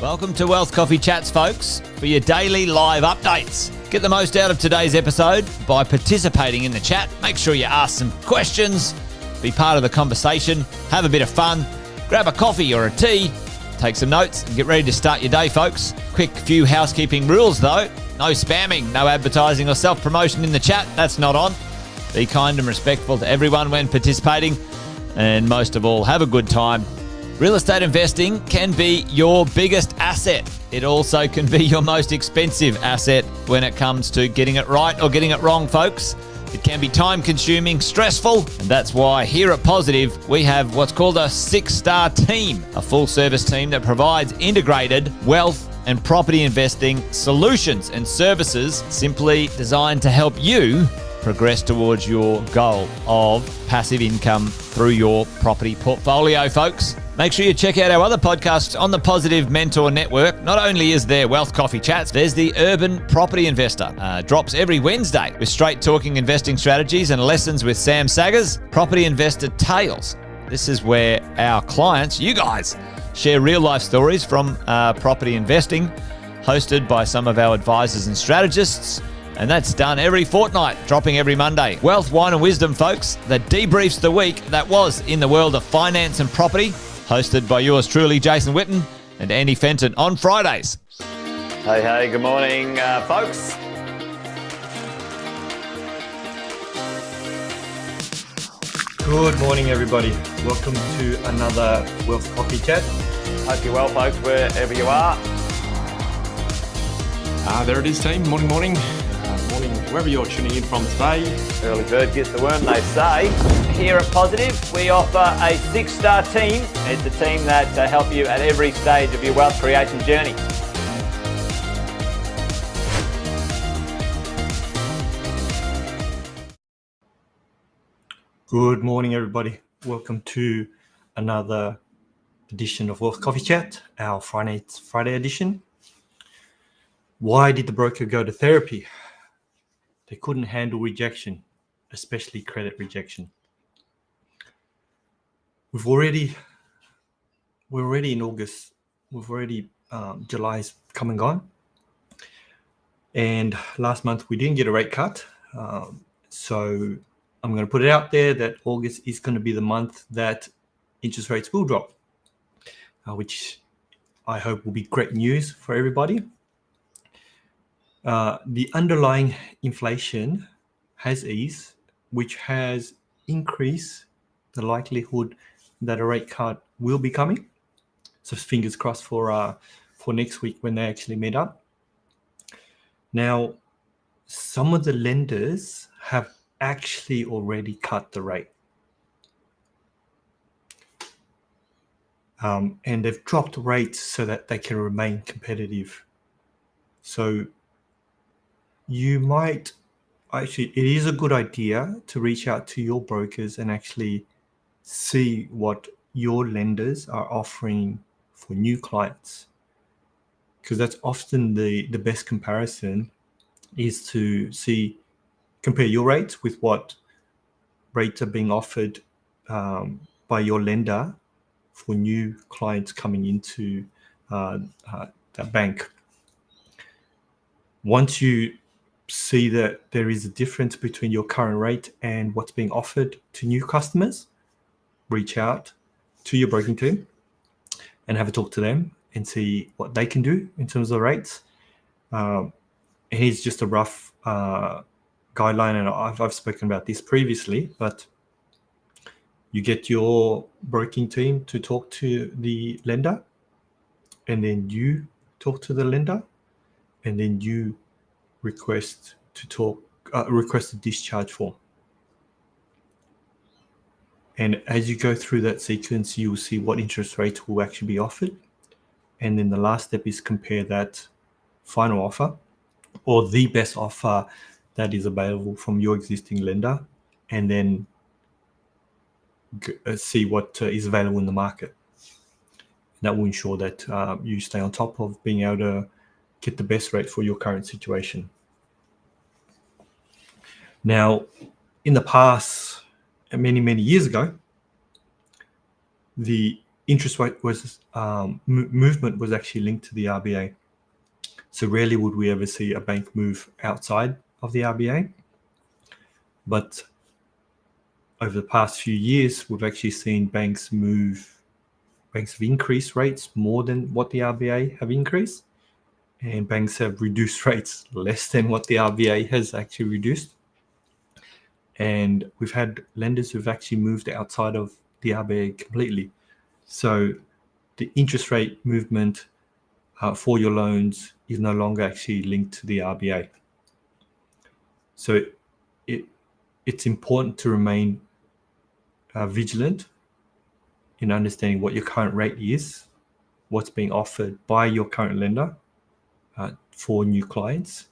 Welcome to Wealth Coffee Chats, folks, for your daily live updates. Get the most out of today's episode by participating in the chat. Make sure you ask some questions, be part of the conversation, have a bit of fun, grab a coffee or a tea, take some notes, and get ready to start your day, folks. Quick few housekeeping rules, though. No spamming, no advertising or self-promotion in the chat. That's not on. Be kind and respectful to everyone when participating. And most of all, have a good time. Real estate investing can be your biggest asset. It also can be your most expensive asset when it comes to getting it right or getting it wrong, folks. It can be time-consuming, stressful, and that's why here at Positive, we have what's called a 6-star team, a full-service team that provides integrated wealth and property investing solutions and services simply designed to help you progress towards your goal of passive income through your property portfolio, folks. Make sure you check out our other podcasts on the Positive Mentor Network. Not only is there Wealth Coffee Chats, there's the Urban Property Investor. Drops every Wednesday with straight talking investing strategies and lessons with Sam Saggers. Property Investor Tales. This is where our clients, you guys, share real life stories from property investing, hosted by some of our advisors and strategists. And that's done every fortnight, dropping every Monday. Wealth, Wine and Wisdom, folks, that debriefs the week that was in the world of finance and property, hosted by yours truly, Jason Witten and Andy Fenton on Fridays. Hey, good morning, folks. Good morning, everybody. Welcome to another Wealth Coffee Chat. Hope you're well, folks, wherever you are. There it is, team. Morning. Morning, wherever you're tuning in from today. Early bird gets the worm, they say. Here at Positive, we offer a 6-star team. It's a team that help you at every stage of your wealth creation journey. Good morning, everybody. Welcome to another edition of Wealth Coffee Chat, our Friday edition. Why did the broker go to therapy? They couldn't handle rejection, especially credit rejection. We're already in August. July's come and gone. And last month we didn't get a rate cut. So I'm going to put it out there that August is going to be the month that interest rates will drop, which I hope will be great news for everybody. The underlying inflation has eased, which has increased the likelihood that a rate cut will be coming. So fingers crossed for next week when they actually meet up. Now, some of the lenders have actually already cut the rate. And they've dropped rates so that they can remain competitive. So it is a good idea to reach out to your brokers and actually see what your lenders are offering for new clients, because that's often the best comparison, is to compare your rates with what rates are being offered by your lender for new clients coming into that bank. Once you see that there is a difference between your current rate and what's being offered to new customers, reach out to your broking team and have a talk to them and see what they can do in terms of rates. And here's just a rough guideline, and I've spoken about this previously, but you get your broking team to talk to the lender, and then you talk to the lender, and then you request a discharge form. And as you go through that sequence, you will see what interest rates will actually be offered. And then the last step is compare that final offer or the best offer that is available from your existing lender, and then see what is available in the market. That will ensure that you stay on top of being able to get the best rate for your current situation. Now, in the past, many years ago, the interest rate was movement was actually linked to the RBA. So rarely would we ever see a bank move outside of the RBA. But over the past few years, we've actually seen banks have increased rates more than what the RBA have increased, and banks have reduced rates less than what the RBA has actually reduced. And we've had lenders who've actually moved outside of the RBA completely. So the interest rate movement for your loans is no longer actually linked to the RBA. So it's important to remain vigilant in understanding what your current rate is, what's being offered by your current lender for new clients,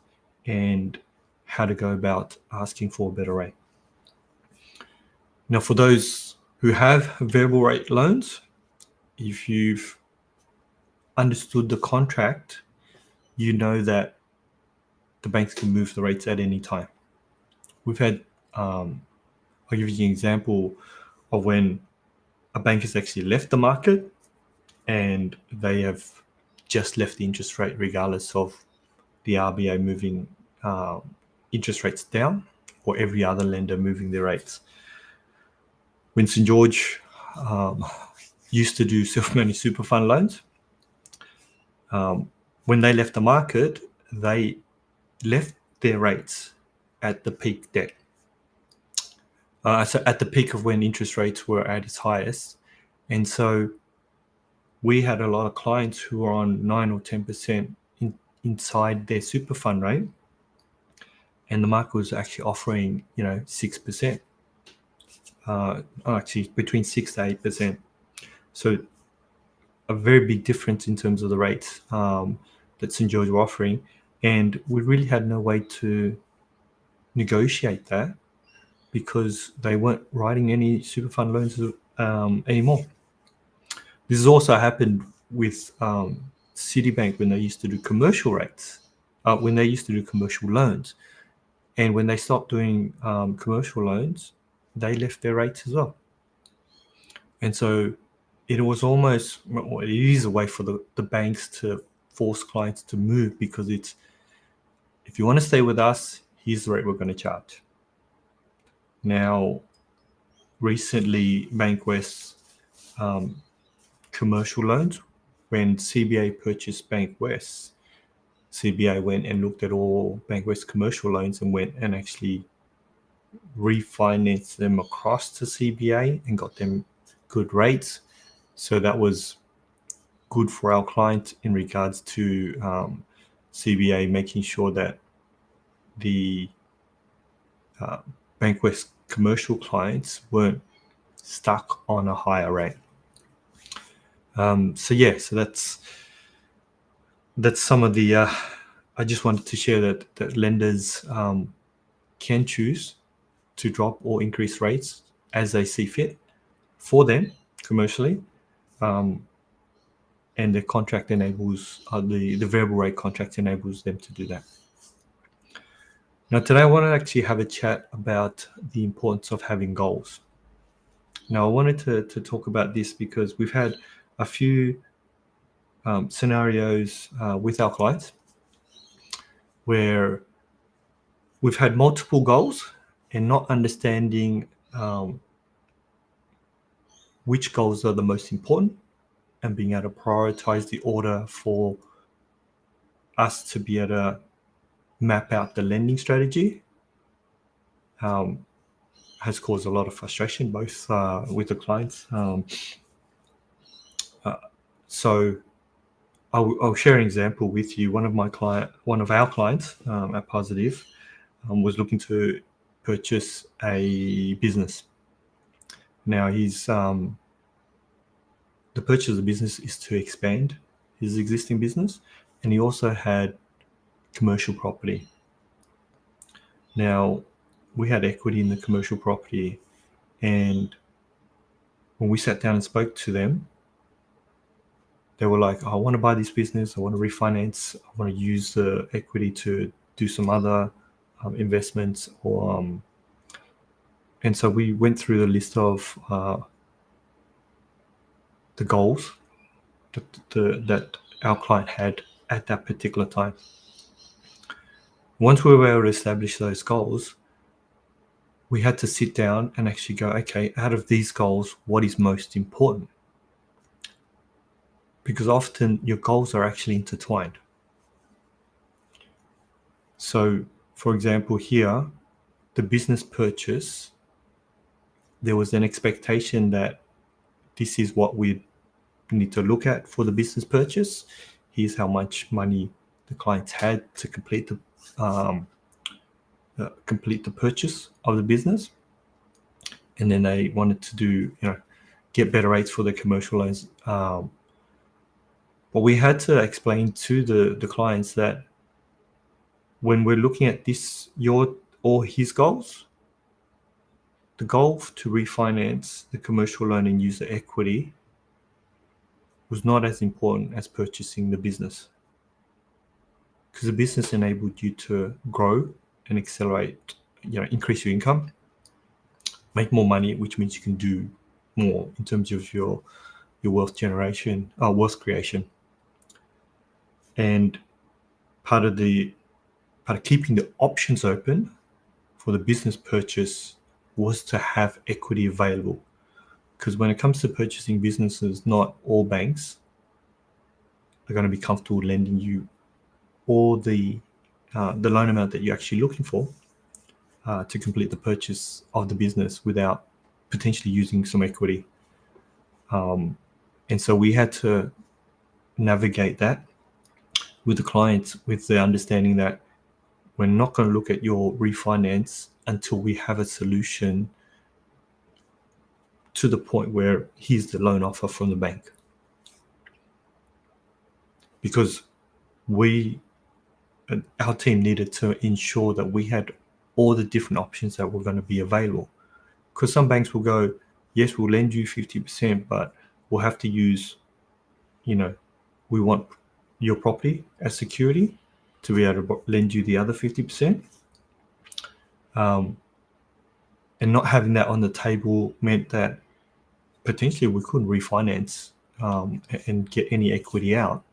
and how to go about asking for a better rate. Now, for those who have variable rate loans, if you've understood the contract, you know that the banks can move the rates at any time. We've had, I'll give you an example of when a bank has actually left the market and they have just left the interest rate regardless of the RBA moving interest rates down or every other lender moving their rates. When St. George used to do self-managed super fund loans, when they left the market, they left their rates at the peak debt. So at the peak of when interest rates were at its highest. And so we had a lot of clients who were on 9 or 10% inside their super fund rate. And the market was actually offering, 6%. Actually between 6 to 8%. So a very big difference in terms of the rates that St. George were offering. And we really had no way to negotiate that because they weren't writing any super fund loans anymore. This has also happened with Citibank when they used to do commercial rates, when they used to do commercial loans. And when they stopped doing commercial loans, they left their rates as well. And so it was almost, well, it is a way for the banks to force clients to move because it's, if you want to stay with us, here's the rate we're going to charge. Now, recently, Bankwest's commercial loans, when CBA purchased Bankwest, CBA went and looked at all Bankwest commercial loans and went and actually refinanced them across to CBA and got them good rates. So that was good for our client in regards to CBA making sure that the Bankwest commercial clients weren't stuck on a higher rate. So that's some of the. I just wanted to share that lenders can choose to drop or increase rates as they see fit for them commercially, and the contract enables the variable rate contract enables them to do that. Now, today I want to actually have a chat about the importance of having goals. Now, I wanted to talk about this because we've had a few scenarios with our clients where we've had multiple goals and not understanding which goals are the most important and being able to prioritize the order for us to be able to map out the lending strategy has caused a lot of frustration, both with the clients. So I'll share an example with you. One of our clients at Positive was looking to purchase a business. Now the purchase of the business is to expand his existing business, and he also had commercial property. Now, we had equity in the commercial property, and when we sat down and spoke to them, they were like, I want to buy this business, I want to refinance, I want to use the equity to do some other investments, and so we went through the list of the goals that our client had at that particular time. Once we were able to establish those goals, we had to sit down and actually go, okay, out of these goals, what is most important? Because often your goals are actually intertwined. So, for example, here, the business purchase, there was an expectation that this is what we need to look at for the business purchase. Here's how much money the clients had to complete the purchase of the business, and then they wanted to do, get better rates for their commercial loans. But we had to explain to the clients that when we're looking at this, your or his goals, the goal to refinance the commercial loan and use the equity was not as important as purchasing the business, because the business enabled you to grow and accelerate, increase your income, make more money, which means you can do more in terms of your wealth generation, wealth creation. And part of keeping the options open for the business purchase was to have equity available. Because when it comes to purchasing businesses, not all banks are going to be comfortable lending you all the loan amount that you're actually looking for to complete the purchase of the business without potentially using some equity. And so we had to navigate that with the clients with the understanding that we're not going to look at your refinance until we have a solution to the point where here's the loan offer from the bank. Because our team needed to ensure that we had all the different options that were going to be available. Because some banks will go, yes, we'll lend you 50%, but we'll have to use, we want your property as security to be able to lend you the other 50%. And not having that on the table meant that potentially we couldn't refinance and get any equity out,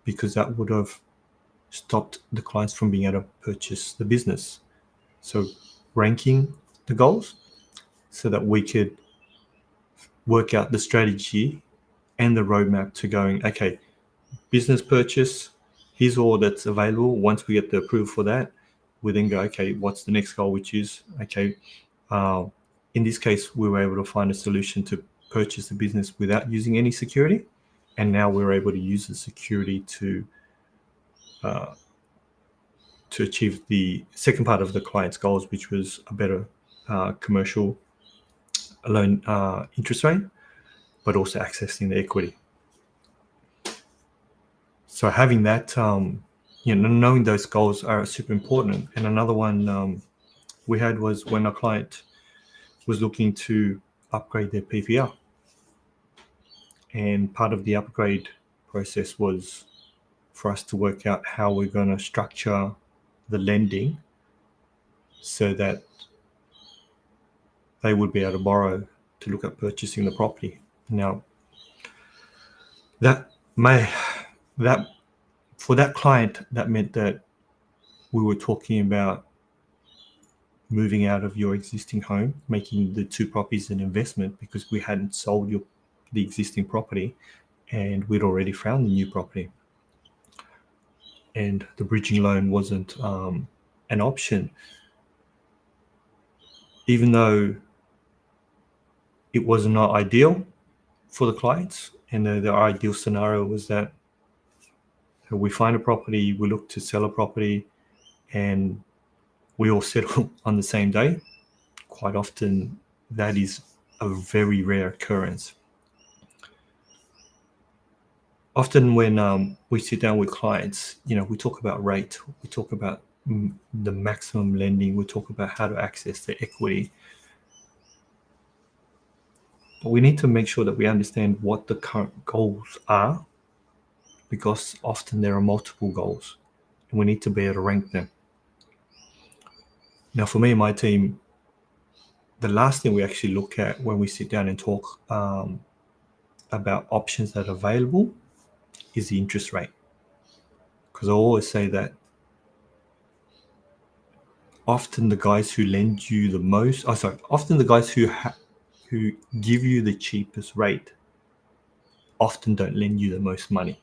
because that would have stopped the clients from being able to purchase the business. So ranking the goals so that we could work out the strategy and the roadmap to going, okay, business purchase, here's all that's available. Once we get the approval for that, we then go, okay, what's the next goal, which is, okay, in this case, we were able to find a solution to purchase the business without using any security. And now we're able to use the security to achieve the second part of the client's goals, which was a better commercial loan interest rate, but also accessing the equity. So having that, knowing those goals are super important. And another one we had was when a client was looking to upgrade their PPR. And part of the upgrade process was for us to work out how we're going to structure the lending so that they would be able to borrow to look at purchasing the property. Now, for that client, that meant that we were talking about moving out of your existing home, making the two properties an investment, because we hadn't sold the existing property and we'd already found the new property. And the bridging loan wasn't an option, even though it was not ideal for the clients. And the ideal scenario was that we find a property, we look to sell a property, and we all settle on the same day. Quite often, that is a very rare occurrence. Often when we sit down with clients, we talk about rate, we talk about the maximum lending, we talk about how to access the equity. But we need to make sure that we understand what the current goals are, because often there are multiple goals and we need to be able to rank them. Now, for me and my team, the last thing we actually look at when we sit down and talk about options that are available is the interest rate. Because I always say that often the guys who lend you the most, often the guys who give you the cheapest rate often don't lend you the most money.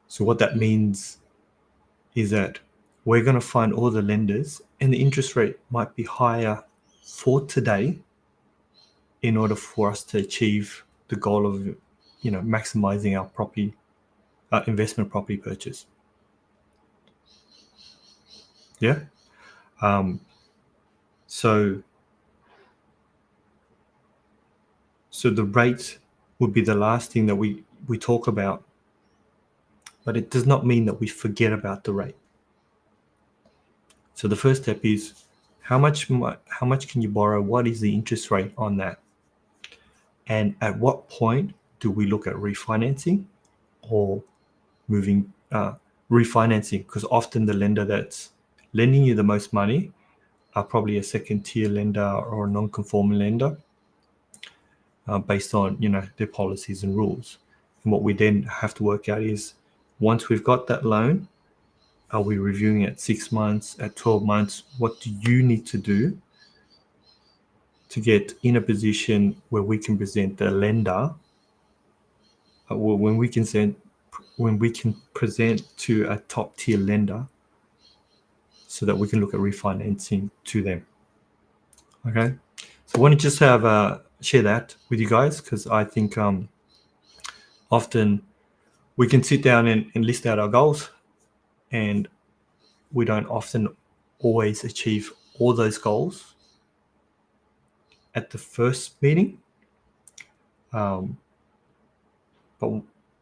So what that means is that we're going to find all the lenders, and the interest rate might be higher for today in order for us to achieve the goal of, maximizing our property, investment property purchase. Yeah. So the rate would be the last thing that we talk about, but it does not mean that we forget about the rate. So the first step is how much can you borrow? What is the interest rate on that? And at what point do we look at refinancing or refinancing? Because often the lender that's lending you the most money are probably a second tier lender or a non-conforming lender based on, their policies and rules. And what we then have to work out is, once we've got that loan, are we reviewing it 6 months, at 12 months? What do you need to do to get in a position where we can present the lender, when we can present to a top tier lender, so that we can look at refinancing to them? Okay, so I want to just share that with you guys, because I think often we can sit down and list out our goals, and we don't often always achieve all those goals at the first meeting. But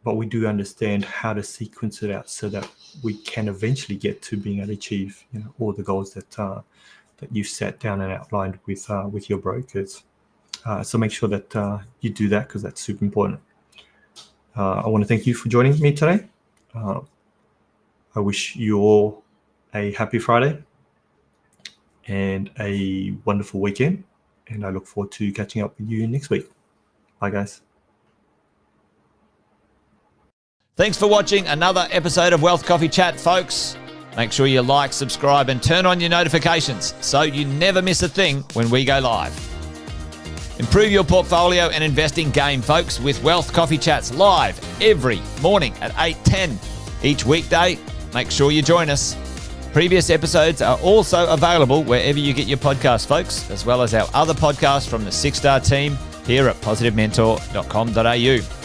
we do understand how to sequence it out so that we can eventually get to being able to achieve, all the goals that you've set down and outlined with your brokers. So make sure that you do that, because that's super important. I want to thank you for joining me today. I wish you all a happy Friday and a wonderful weekend, and I look forward to catching up with you next week. Bye, guys. Thanks for watching another episode of Wealth Coffee Chat, folks. Make sure you like, subscribe, and turn on your notifications so you never miss a thing when we go live. Improve your portfolio and investing game, folks, with Wealth Coffee Chats live every morning at 8:10 each weekday. Make sure you join us. Previous episodes are also available wherever you get your podcasts, folks, as well as our other podcasts from the 6-Star team here at positivementor.com.au.